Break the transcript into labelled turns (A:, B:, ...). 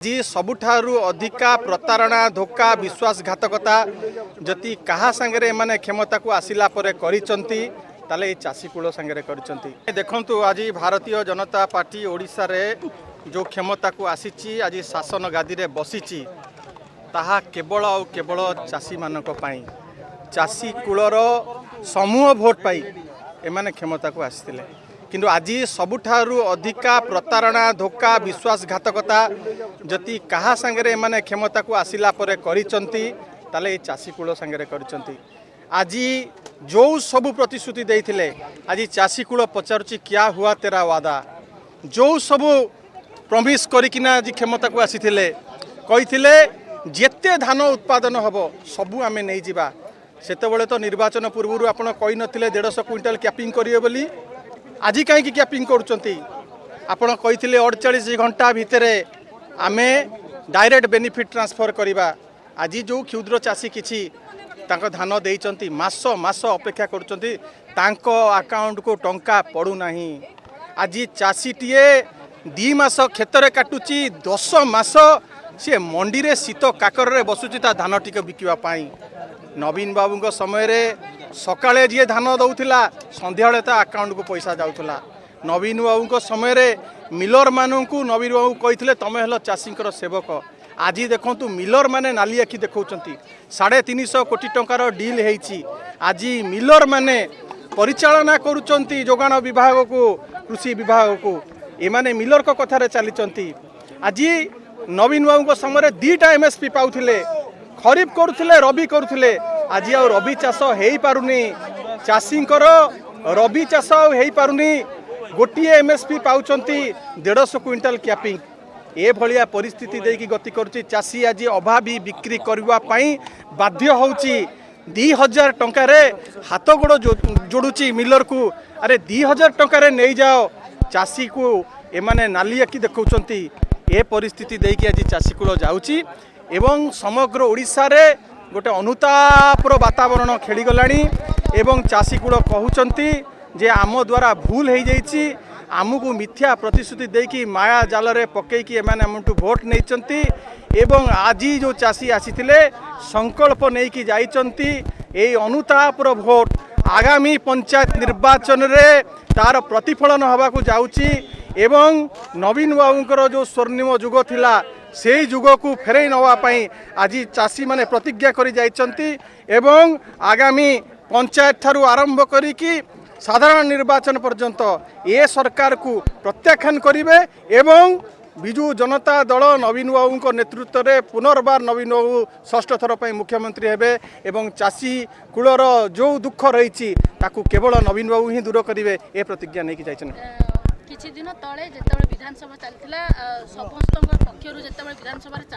A: जी सबुठारु अधिका प्रतारणा धोखा विश्वासघातकता जति कहा संगे माने क्षमता को आसिला परे करिसंती ताले ए चासी कूल संगे करिसंती। देखंतु आज भारतीय जनता पार्टी ओडिशा रे जो क्षमता को आसीची आज शासन गादी रे बसीची ताहा केवल और केवल चासी मानक पई चासी कूलर समूह भोट पाई एमाने क्षमता को आसीथिले किंतु आज सबुठारु अधिका प्रतारणा धोखा विश्वासघातकता जति कहा संगे माने क्षमता को आसिला परे करिसंती ताले ए चासी कूल संगे करिसंती। आज जो सबु प्रतिश्रुति देइथिले आज चासी कूल पचारुची क्या हुआ तेरा वादा जो सबु प्रमिस करिकिना आज क्षमता को आसीथिले कहिथिले जेते धान उत्पादन हबो सबु आमे नै जिबा सेतेबेले तो निर्वाचन पूर्व आपण कहि नथिले 150 क्विंटल कैपिंग करिवे बोली आज कहीं कैपिंग करुँच आपण कही 48 घंटा भितर आमे डायरेक्ट बेनिफिट ट्रांसफर करवा आज जो क्षुद्र चाषी किछि तांको धान देइचंती मास मास अपेक्षा करुँच अकाउंट को टंका पड़ू नाही। आज चाषीटीए 2 मास क्षेत्र काटुची 10 मास सी मंडी रे शीत काकर रे बसुची ता धान टिके बिकिवा पाई। नवीन बाबू समय रे सकाळे जी धान दौला संध्या अकाउंट को पैसा जाऊला। नवीन बाबू समय रे मिलर मानू नवीन बाबू कही तुम हेल चाषी सेवक आज देखु मिलर माने नाली आखि देखौचंती 350 कोटी टंकार डील होईची। आज मिलर माने परिचालना करुचंती जोगाण विभाग को कृषि विभाग को एमाने मिलर को कथारे चलीचंती। आज नवीन बाबू समय 2टा एमएसपी पाउथिले खरीफ करुले रबी करुले आज आ रबी चाष हो पारुनी चाषी रबी चाष हो पारुनी गोटे एमएसपी पाउचंती 150 क्विंटल कैपिंग ए भलिया परिस्थिति देकी गति करुची। चाषी आज अभावी बिक्री करबा पई बाध्य होउची 2000 टंका रे हाथ गोड़ जोड़ुची मिलर को अरे 2000 टंका रे नहीं जाओ चाषी को एमाने नाली आखि देखौचंती ए परिस्थिति देकी आज चाषी कूल जाउची एवं समग्र ओडिशा रे गोटे अनुतापर वातावरण खेली गलानी एवं चाषी कूल कहउचंती जे आम द्वारा भूल हो जाइए आमको मिथ्या प्रतिश्रुति देकी माया जाल रे पकईकी एमाने आमठू भोट नैचंती एवं आज जो चाषी आसीथिले संकल्प नेकी जाइचंती ए अनुतापर भोट आगामी पंचायत निर्वाचन रे तार प्रतिफलन होबाकू जाउची एवं नवीन बाबूंकर जो स्वर्णिम जुग थिला से जुग को फेरई नवाई आज चाषी माने प्रतिज्ञा करी जाइचंती एवं आगामी पंचायत ठारू आरंभ करिकी साधारण निर्वाचन पर्यंत ए सरकार को प्रत्याख्यान करिवे एवं बिजु जनता दल नवीन बाबू नेतृत्व में पुनर्बार नवीन बाबू 6ठ थर पर मुख्यमंत्री हेबे एवं चाषी कूलर जो दुख रही ताकू केवल नवीन बाबू ही दूर करेंगे ए प्रतिज्ञा नहीं जाइछन।
B: किछि दिन तले जेतेबेले विधानसभा चलथिला समस्त पक्षरु जेतेबेले विधानसभा